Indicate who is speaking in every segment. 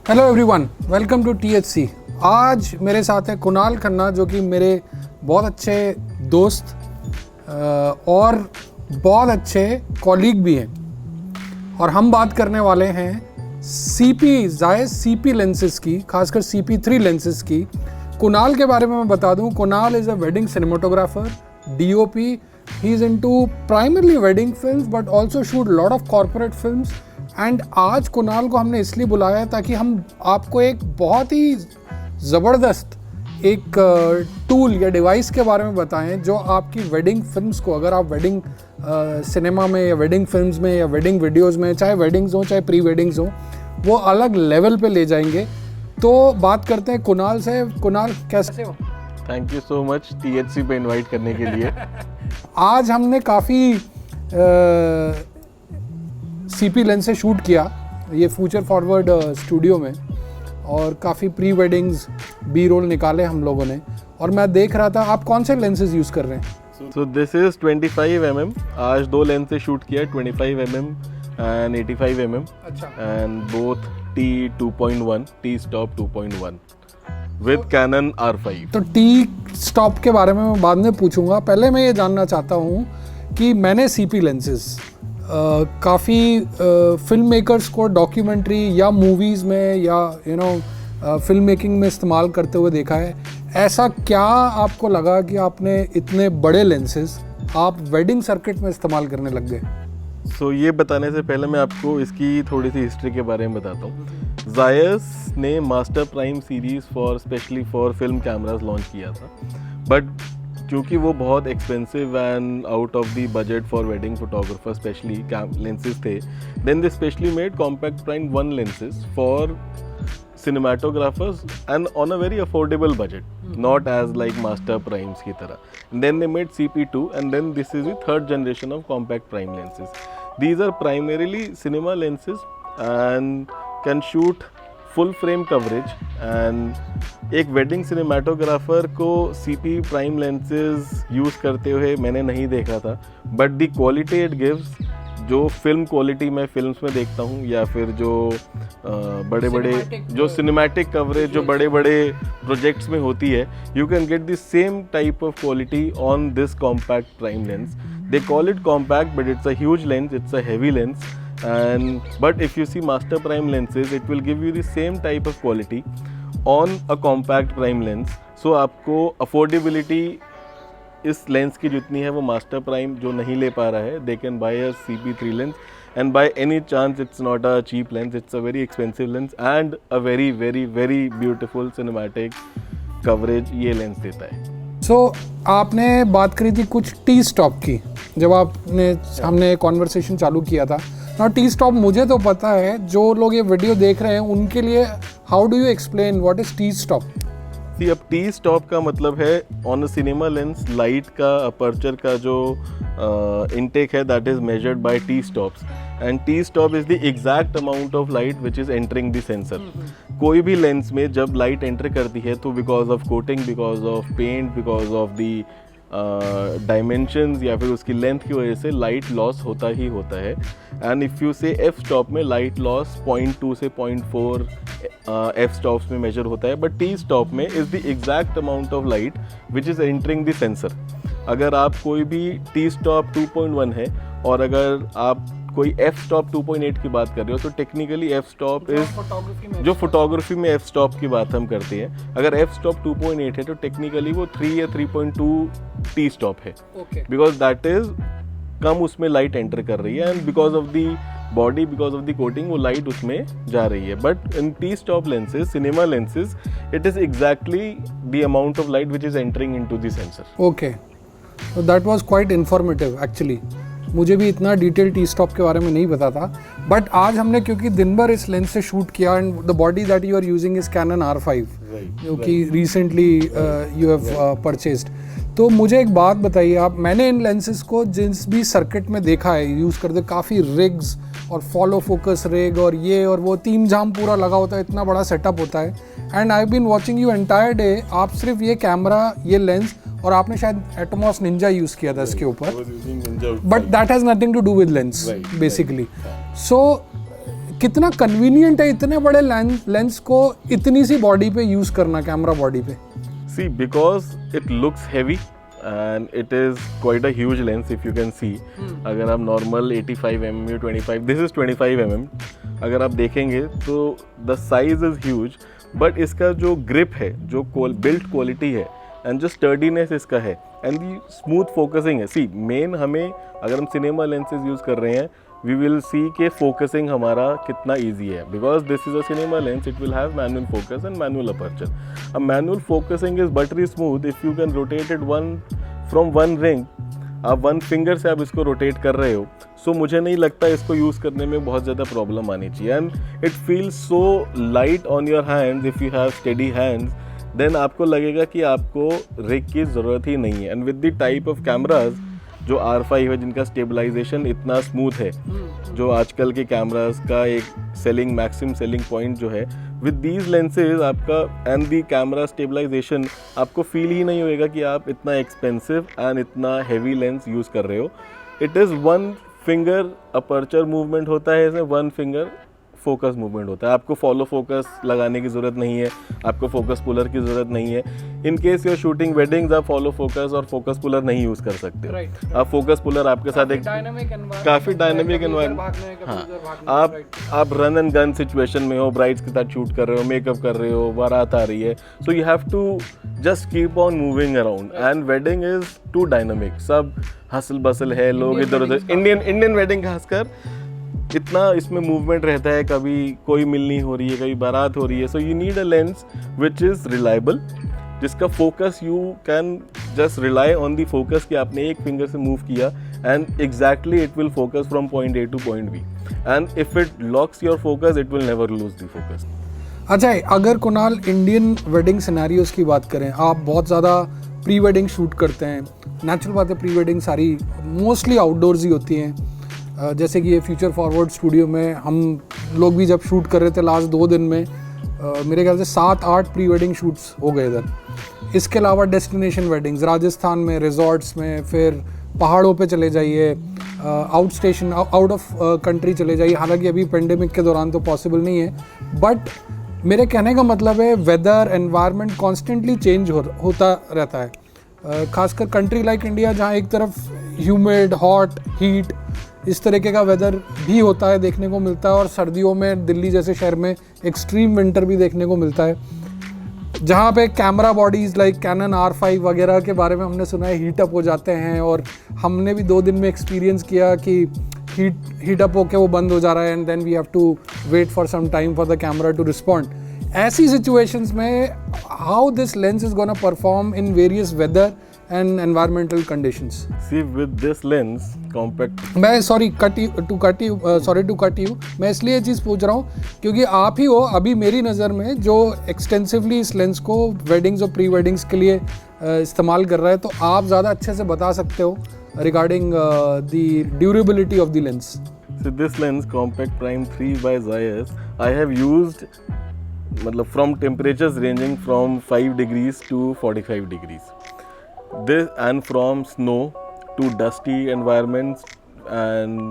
Speaker 1: Hello everyone, welcome to THC। आज मेरे साथ है कुणाल खन्ना, जो कि मेरे बहुत अच्छे दोस्त और बहुत अच्छे कॉलीग भी हैं। और हम बात करने वाले हैं जायज़ CP लेंसेज की, खासकर CP3 लेंसेज की। कुणाल के बारे में मैं बता दूं, Kunal is a wedding cinematographer, DOP। He is into primarily wedding films but also shoot lot of corporate films. And आज कुणाल को हमने इसलिए बुलाया ताकि हम आपको एक बहुत ही ज़बरदस्त एक टूल या डिवाइस के बारे में बताएं जो आपकी वेडिंग फिल्म्स को, अगर आप वेडिंग सिनेमा में या वेडिंग फिल्म्स में या वेडिंग वीडियोस में, चाहे वेडिंग्स हो चाहे प्री वेडिंग्स हो, वो अलग लेवल पे ले जाएंगे। तो बात करते हैं कुणाल से। कुणाल, कैसे हो?
Speaker 2: Thank you so much THC पे इनवाइट करने के लिए।
Speaker 1: आज हमने काफ़ी CP लेंस से शूट किया ये फ्यूचर फॉरवर्ड स्टूडियो में, और काफ़ी प्री वेडिंग्स बी रोल निकाले हम लोगों ने। और मैं देख रहा था, आप कौन से लेंसेज यूज़ कर रहे हैं?
Speaker 2: सो दिस इज 25mm। आज दो लेंस से शूट किया, 25mm एंड 85mm।
Speaker 1: अच्छा।
Speaker 2: And both T2.1 T stop 2.1 with Canon R5।
Speaker 1: तो T स्टॉप के बारे में मैं बाद में पूछूंगा। पहले मैं ये जानना चाहता हूँ कि मैंने CP लेंसेज काफ़ी फिल्म मेकर्स को डॉक्यूमेंट्री या मूवीज़ में या फिल्म मेकिंग में इस्तेमाल करते हुए देखा है। ऐसा क्या आपको लगा कि आपने इतने बड़े लेंसेज आप वेडिंग सर्किट में इस्तेमाल करने लग गए?
Speaker 2: सो ये बताने से पहले मैं आपको इसकी थोड़ी सी हिस्ट्री के बारे में बताता हूँ। जायस ने master prime series specially for film cameras launch किया था, बट क्योंकि वो बहुत expensive and out of the budget for wedding photographer specially lenses थे, then they specially made compact prime 1 lenses for cinematographers and on a very affordable budget, not as like master primes की तरह. And then they made CP2, and then this is the third generation of compact prime lenses. These are primarily cinema lenses and can shoot full frame coverage. And एक wedding cinematographer को CP prime lenses use करते हुए मैंने नहीं देखा था, but the quality it gives, जो film quality मैं फिल्म्स में देखता हूँ, या फिर जो बड़े बड़े जो सिनेमैटिक कवरेज जो बड़े बड़े प्रोजेक्ट्स में होती है, you can get the same type of quality on this compact prime lens. They call it compact but it's a huge lens, it's a heavy lens. And but if you see master prime lenses, it will give you the same type of quality on a compact prime lens. So आपको affordability इस lens की जितनी है वो master prime जो नहीं ले पा रहा है, they can buy a CP3 lens, and by any chance it's not a cheap lens, it's a very expensive lens and a very very very beautiful cinematic coverage ये लेंस देता है.
Speaker 1: सो आपने बात करी थी कुछ T स्टॉप की जब हमने कॉन्वर्सेशन चालू किया था ना. T स्टॉप मुझे तो पता है, जो लोग ये वीडियो देख रहे हैं उनके लिए how do you explain what is T stop?
Speaker 2: See, अब T स्टॉप का मतलब है on a cinema lens light का अपर्चर का जो इनटेक है, that is measured by T stops, and T stop is the exact amount of light which is entering the sensor. कोई भी लेंस में जब लाइट एंटर करती है तो because of coating, because of paint, because of the dimensions या फिर उसकी लेंथ की वजह से लाइट लॉस होता ही होता है. एंड इफ़ यू से F स्टॉप में लाइट लॉस 0.2 से 0.4 F स्टॉप्स में मेजर होता है, बट T स्टॉप में is the exact amount of light which is entering the sensor. अगर आप कोई भी T स्टॉप 2.1 है और अगर आप कोई F स्टॉप 2.8 की बात कर रहे हो, तो टेक्निकली F स्टॉप इज जो फोटोग्राफी में F स्टॉप की बात हम करते हैं, अगर F स्टॉप 2.8 है तो टेक्निकली वो 3 या 3.2 T स्टॉप है, बिकॉज दैट इज कम उसमें लाइट एंटर कर रही है, and because of the body, because of the coating वो लाइट उसमें जा रही है. But in T stop lenses, cinema lenses, it is exactly the amount of light which is entering into the sensor.
Speaker 1: Okay, तो that was quite informative actually. मुझे भी इतना detail T stop के बारे में नहीं पता था, बट आज हमने क्योंकि दिन भर इस लेंस से शूट किया, and the body that you are using is Canon R5 जो कि रिसेंटली यू हैव परचेज्ड. तो मुझे एक बात बताइए आप, मैंने इन लेंसेज को जिस भी सर्किट में देखा है यूज़ करते, काफ़ी रिग्स और फॉलो फोकस रिग और ये और वो तीम झाम पूरा लगा होता है, इतना बड़ा सेटअप होता है. And I been watching you entire day. आप सिर्फ ये कैमरा, ये लेंस, और आपने शायद एटमॉस निंजा यूज़ किया था इसके ऊपर, but that has nothing to do with lens basically. So कितना कन्वीनियंट है इतने बड़े लेंस को इतनी सी बॉडी पे यूज़ करना, कैमरा बॉडी पे?
Speaker 2: See, because it looks heavy and it is quite a huge lens if you can see. अगर आप normal 85 mm या 25, this is 25 mm, अगर आप देखेंगे तो the size is huge, but इसका जो grip है, जो build quality है and जो sturdiness इसका है and the smooth focusing है. See, main हमें अगर हम cinema lenses use कर रहे हैं, we will see कि focusing हमारा कितना easy है, because this is a cinema lens, it will have manual focus and manual aperture. A manual focusing is buttery smooth if you can rotate it from one ring. आप one finger से आप इसको rotate कर रहे हो, सो मुझे नहीं लगता इसको यूज़ करने में बहुत ज़्यादा प्रॉब्लम आनी चाहिए. And it feels so light on your hands if you have steady hands, then आपको लगेगा कि आपको रिग की ज़रूरत ही नहीं है. And with the type of cameras जो R5 है, जिनका स्टेबलाइजेशन इतना स्मूथ है, जो आजकल के कैमराज का एक मैक्सिमम सेलिंग पॉइंट जो है, विद दीज लेंसेज आपका एंड दी कैमरा स्टेबलाइजेशन, आपको फील ही नहीं होएगा कि आप इतना एक्सपेंसिव एंड इतना हैवी लेंस यूज़ कर रहे हो. It is one finger aperture movement होता है, इसमें वन फिंगर फोकस मूवमेंट होता है. आपको फॉलो फोकस लगाने की ज़रूरत नहीं है, आपको फोकस पुलर की ज़रूरत नहीं है. In case you're shooting weddings, आप फॉलो फोकस और फोकस पुलर नहीं यूज़ कर सकते.
Speaker 1: Right.
Speaker 2: आप फोकस पुलर आपके साथ एक काफ़ी डायनेमिक एनवायरनमेंट, हाँ, आप रन एंड गन सिचुएशन में हो, ब्राइड्स के साथ शूट कर रहे हो, मेकअप कर रहे हो, बारात आ रही है, so you have to just keep on moving around. And wedding is too dynamic, सब हसल बसल है, लोग इधर उधर. इंडियन वेडिंग खासकर इतना इसमें मूवमेंट रहता है, कभी कोई मिलनी हो रही है, कभी बारात हो रही है. So you need a lens which is reliable, जिसका focus you can just rely on the focus कि आपने एक फिंगर से मूव किया and exactly it will focus from point A to point B. And if it locks your focus, it will never lose the focus.
Speaker 1: अच्छा, अगर Kunal Indian wedding scenarios की बात करें, आप बहुत ज़्यादा प्री वेडिंग शूट करते हैं. नेचुरल बात है, प्री वेडिंग सारी मोस्टली आउटडोर्स ही होती हैं. जैसे कि ये फ्यूचर फॉरवर्ड स्टूडियो में हम लोग भी जब शूट कर रहे थे लास्ट 2 दिन में, मेरे ख्याल से 7-8 प्री वेडिंग शूट्स हो गए इधर. इसके अलावा डेस्टिनेशन वेडिंग्स राजस्थान में, रिजॉर्ट्स में, फिर पहाड़ों पे चले जाइए, आउट ऑफ कंट्री चले जाइए. हालांकि अभी पेंडेमिक के दौरान तो पॉसिबल नहीं है, बट मेरे कहने का मतलब है वेदर एनवायरनमेंट कॉन्स्टेंटली चेंज होता रहता है. खासकर कंट्री लाइक इंडिया, जहाँ एक तरफ ह्यूमिड, हॉट, हीट, इस तरीके का वेदर भी होता है, देखने को मिलता है. और सर्दियों में दिल्ली जैसे शहर में एक्सट्रीम विंटर भी देखने को मिलता है, जहाँ पे camera bodies like cannon R5 वगैरह के बारे में हमने सुना है हीट अप हो जाते हैं. और हमने भी 2 दिन में एक्सपीरियंस किया कि हीट अप होके वो बंद हो जा रहा है, and then we have to wait for some time for the camera to respond. ऐसी सिचुएशंस में how this lens is gonna perform in various weather and environmental conditions?
Speaker 2: See, with this lens compact,
Speaker 1: मैं sorry to cut you, मैं इसलिए ये चीज़ पूछ रहा हूँ क्योंकि आप ही हो अभी मेरी नज़र में जो एक्सटेंसिवली इस लेंस को वेडिंग्स और प्री वेडिंग्स के लिए इस्तेमाल कर रहा है, तो आप ज़्यादा अच्छे से बता सकते हो regarding the durability of the lens.
Speaker 2: So this lens Compact Prime 3 by Zeiss, I have used मतलब from temperatures ranging from 5 degrees to 45 degrees. This and from snow to dusty environments and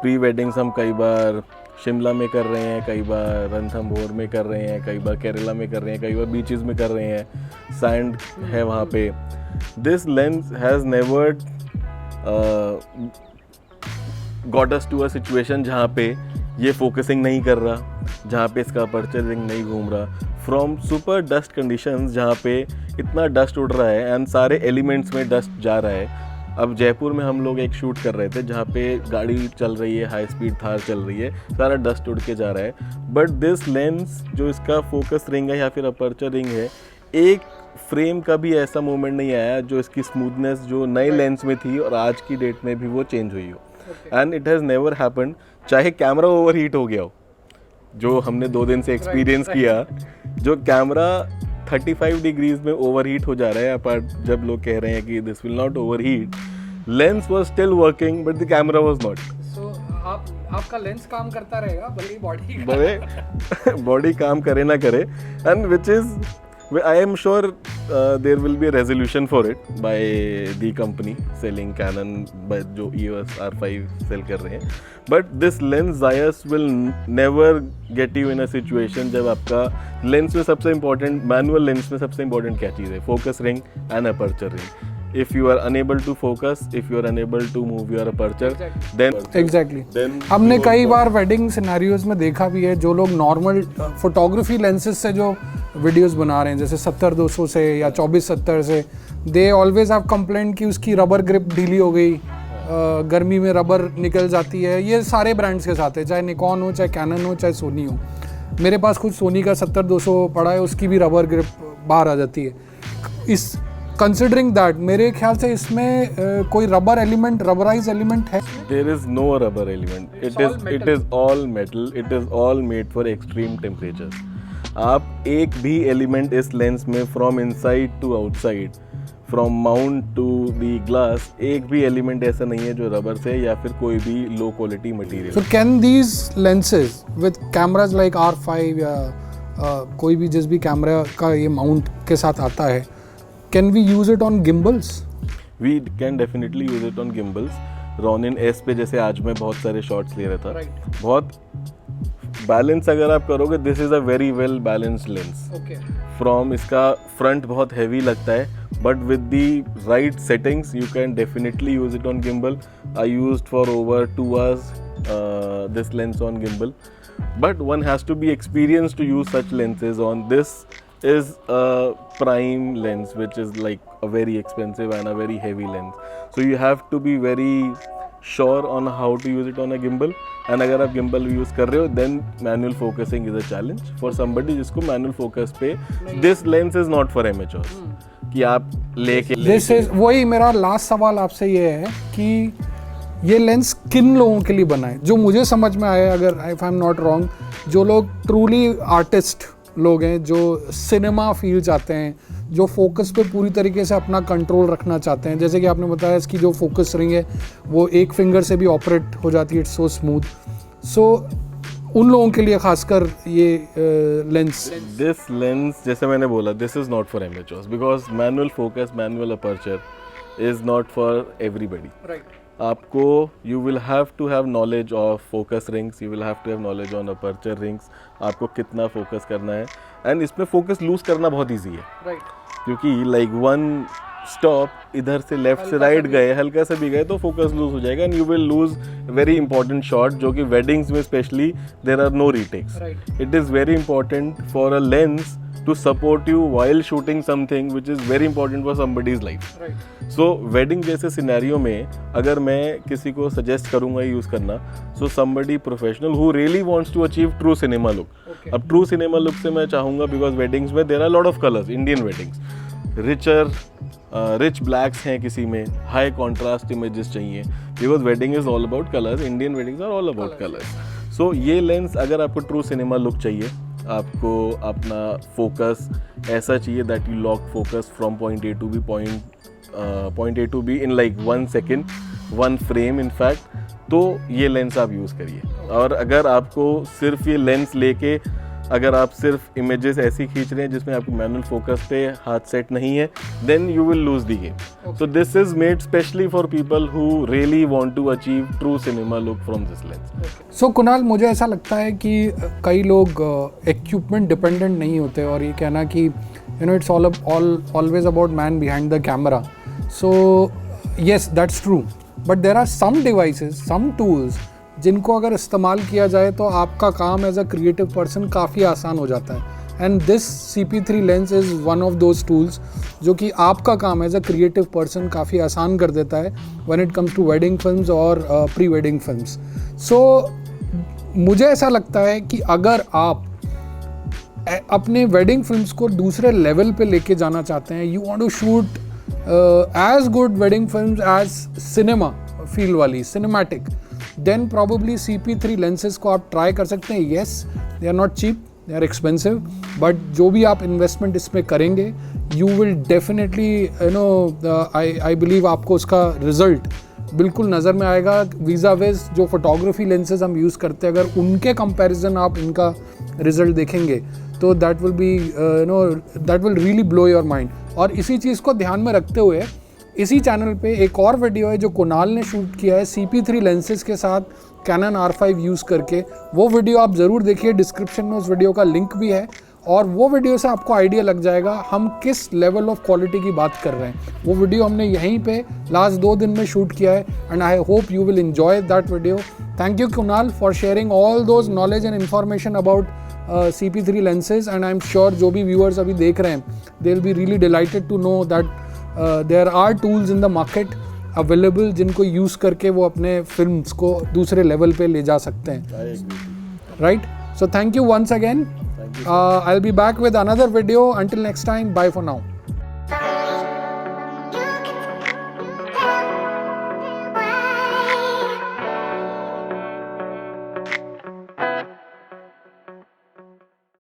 Speaker 2: pre-weddings हम कई बार शिमला में कर रहे हैं, कई बार रणथंभौर में कर रहे हैं, कई बार केरला में कर रहे हैं, कई बार बीचेस में कर रहे हैं, सैंड है वहाँ पे. This lens has never got us to a situation जहाँ पे ये फोकसिंग नहीं कर रहा, जहाँ पे इसका अपर्चर रिंग नहीं घूम रहा. फ्रॉम सुपर डस्ट कंडीशंस जहाँ पे इतना डस्ट उड़ रहा है एंड सारे एलिमेंट्स में डस्ट जा रहा है. अब जयपुर में हम लोग एक शूट कर रहे थे जहाँ पे गाड़ी चल रही है, हाई स्पीड थार चल रही है, सारा डस्ट उड़ के जा रहा है. बट दिस लेंस जो इसका फोकस रिंग है या फिर अपर्चर रिंग है, एक फ्रेम का भी ऐसा मोमेंट नहीं आया जो इसकी स्मूथनेस जो नए लेंस में थी और आज की डेट में भी वो चेंज हुई हो. And it has never happened, चाहे कैमरा ओवर हीट हो गया हो, जो हमने 2 दिन से एक्सपीरियंस किया, जो कैमरा 35 डिग्रीज में ओवर हीट हो जा रहा है, अपार्ट जब लोग कह रहे हैं कि this will not overheat, lens was still working but the camera was not.
Speaker 1: So आपका लेंस काम करता रहेगा भले ही बॉडी काम करे ना करे. And which is
Speaker 2: I am sure there will be a resolution for it by the company selling Canon, by जो EOS R5 sell कर रहे हैं. But this lens Zeiss will never get you in a situation जब आपका lens में सबसे important, manual lens में सबसे important क्या चीज़ है? Focus ring and aperture ring. If you are unable to focus, if you are unable to move your aperture, then
Speaker 1: Exactly. हमने कई बार वेडिंग सिनेरियोज में देखा भी है, जो लोग नॉर्मल फोटोग्राफी लेंसेज से जो वीडियोस बना रहे हैं, जैसे 70-200 से या 24-70 से, दे ऑलवेज हैव कंप्लेंट कि उसकी रबर ग्रिप ढीली हो गई, गर्मी में रबर निकल जाती है. ये सारे ब्रांड्स के साथ है, चाहे निकॉन हो, चाहे कैनन हो, चाहे सोनी हो. मेरे पास खुद सोनी का 70-200 पड़ा है, उसकी भी रबर ग्रिप बाहर आ जाती है. इस कंसिडरिंग दैट मेरे ख्याल से इसमें कोई रबर एलिमेंट, रबराइज एलिमेंट है?
Speaker 2: There is no rubber element. It is all metal. It is all made for extreme temperatures. आप एक भी एलिमेंट इस लेंस में from inside to outside, from mount to the glass, एक भी element ऐसा नहीं है जो रबर से या फिर कोई भी low quality material.
Speaker 1: So can these lenses with cameras like R5 या कोई भी जिस भी कैमरा का ये माउंट के साथ आता है, can we use it on gimbals?
Speaker 2: We can definitely use it on gimbals. Ronin S पे जैसे आज मैं बहुत सारे शॉट्स ले रहा था.
Speaker 1: Right.
Speaker 2: बहुत बैलेंस अगर आप करोगे, this is a very well balanced lens. From इसका फ्रंट बहुत हैवी लगता है, but with the right settings you can definitely use it on gimbal. I used for over 2 hours this lens on gimbal, but one has to be experienced to use such lenses on. This is a prime lens which is like a very expensive and a very heavy lens, so you have to be very sure on how to use it on a gimbal. And अगर आप gimbal use कर रहे हो, then manual focusing is a challenge for somebody जिसको manual focus पे, this lens is not for amateurs कि आप लेके
Speaker 1: This is वही मेरा लास्ट सवाल आपसे ये है कि ये लेंस किन लोगों के लिए बना है? जो मुझे समझ में आया, अगर if I'm not wrong, जो लोग truly artist लोग हैं, जो सिनेमा फील चाहते हैं, जो फोकस पे पूरी तरीके से अपना कंट्रोल रखना चाहते हैं, जैसे कि आपने बताया इसकी जो फोकस रिंग है वो एक फिंगर से भी ऑपरेट हो जाती है, इट्स सो स्मूथ. सो उन लोगों के लिए खासकर ये लेंस.
Speaker 2: दिस लेंस, जैसे मैंने बोला, this is not for amateurs because manual focus, manual aperture is not for everybody. आपको you will have to have knowledge of focus rings, you will have to have knowledge on aperture rings, आपको कितना focus करना है. And इसमें focus lose करना बहुत easy है, क्योंकि लाइक वन स्टॉप इधर से लेफ्ट से राइट गए, हल्का सा भी गए तो फोकस लूज हो जाएगा and you will lose very important shot, जो कि वेडिंग्स में specially there are no retakes. It is very important for a lens to support you while shooting something which is very important for somebody's life. So wedding जैसे scenario में अगर मैं किसी को suggest करूँगा यूज़ करना, so somebody professional who really wants to achieve true cinema look. अब true cinema look से मैं चाहूँगा, because weddings में there are a lot of colors, Indian weddings, rich blacks हैं किसी में, high contrast images चाहिए, because wedding is all about colors, Indian weddings are all about colors. So ये lens अगर आपको true cinema look चाहिए, आपको अपना फोकस ऐसा चाहिए that you lock focus from point A to B in like 1 second, 1 frame in fact, तो ये लेंस आप यूज़ करिए. और अगर आपको सिर्फ ये लेंस लेके अगर आप सिर्फ इमेजेस ऐसी खींच रहे हैं जिसमें आपको मैनुअल फोकस पे हाथ सेट नहीं है, then you will lose the game. So this is made specially for people who really want to achieve true cinema look from this lens.
Speaker 1: So Kunal, मुझे ऐसा लगता है कि कई लोग इक्विपमेंट डिपेंडेंट नहीं होते, और ये कहना कि you know it's always about man behind the camera. So yes, that's true, but there are some devices, some tools जिनको अगर इस्तेमाल किया जाए तो आपका काम एज अ क्रिएटिव पर्सन काफ़ी आसान हो जाता है. And this CP3 lens is one of those tools जो कि आपका काम एज अ क्रिएटिव पर्सन काफ़ी आसान कर देता है when it comes to wedding films और प्री वेडिंग फिल्म्स. सो मुझे ऐसा लगता है कि अगर आप अपने वेडिंग फिल्म्स को दूसरे लेवल पे लेके जाना चाहते हैं, you want to shoot as good wedding films as cinema feel वाली, cinematic, then probably CP3 lenses को आप ट्राई कर सकते हैं. Yes, they are not cheap, they are expensive, but जो भी आप इन्वेस्टमेंट इसमें करेंगे, you will definitely you know I believe आपको उसका रिजल्ट बिल्कुल नज़र में आएगा. वीज़ा वेज जो फोटोग्राफी लेंसेज हम यूज़ करते हैं, अगर उनके कंपैरिजन आप इनका रिजल्ट देखेंगे तो that will be that will really blow your mind. और इसी चीज़ को ध्यान में रखते हुए इसी चैनल पे एक और वीडियो है जो कुणाल ने शूट किया है CP3 लेंसेज के साथ कैनन R5 यूज़ करके। वो वीडियो आप ज़रूर देखिए, डिस्क्रिप्शन में उस वीडियो का लिंक भी है, और वो वीडियो से आपको आइडिया लग जाएगा हम किस लेवल ऑफ क्वालिटी की बात कर रहे हैं। वो वीडियो हमने यहीं पे लास्ट 2 दिन में शूट किया है and I hope you will enjoy that video. Thank you Kunal for sharing all those knowledge and information about CP3 lenses, and I'm sure जो भी viewers अभी देख रहे हैं they'll be really delighted to know that there are tools in the market available जिनको use करके वो अपने फिल्म्स को दूसरे लेवल पे ले जा सकते हैं, right? So thank you once again. I'll be back with another video. Until next time, bye for now.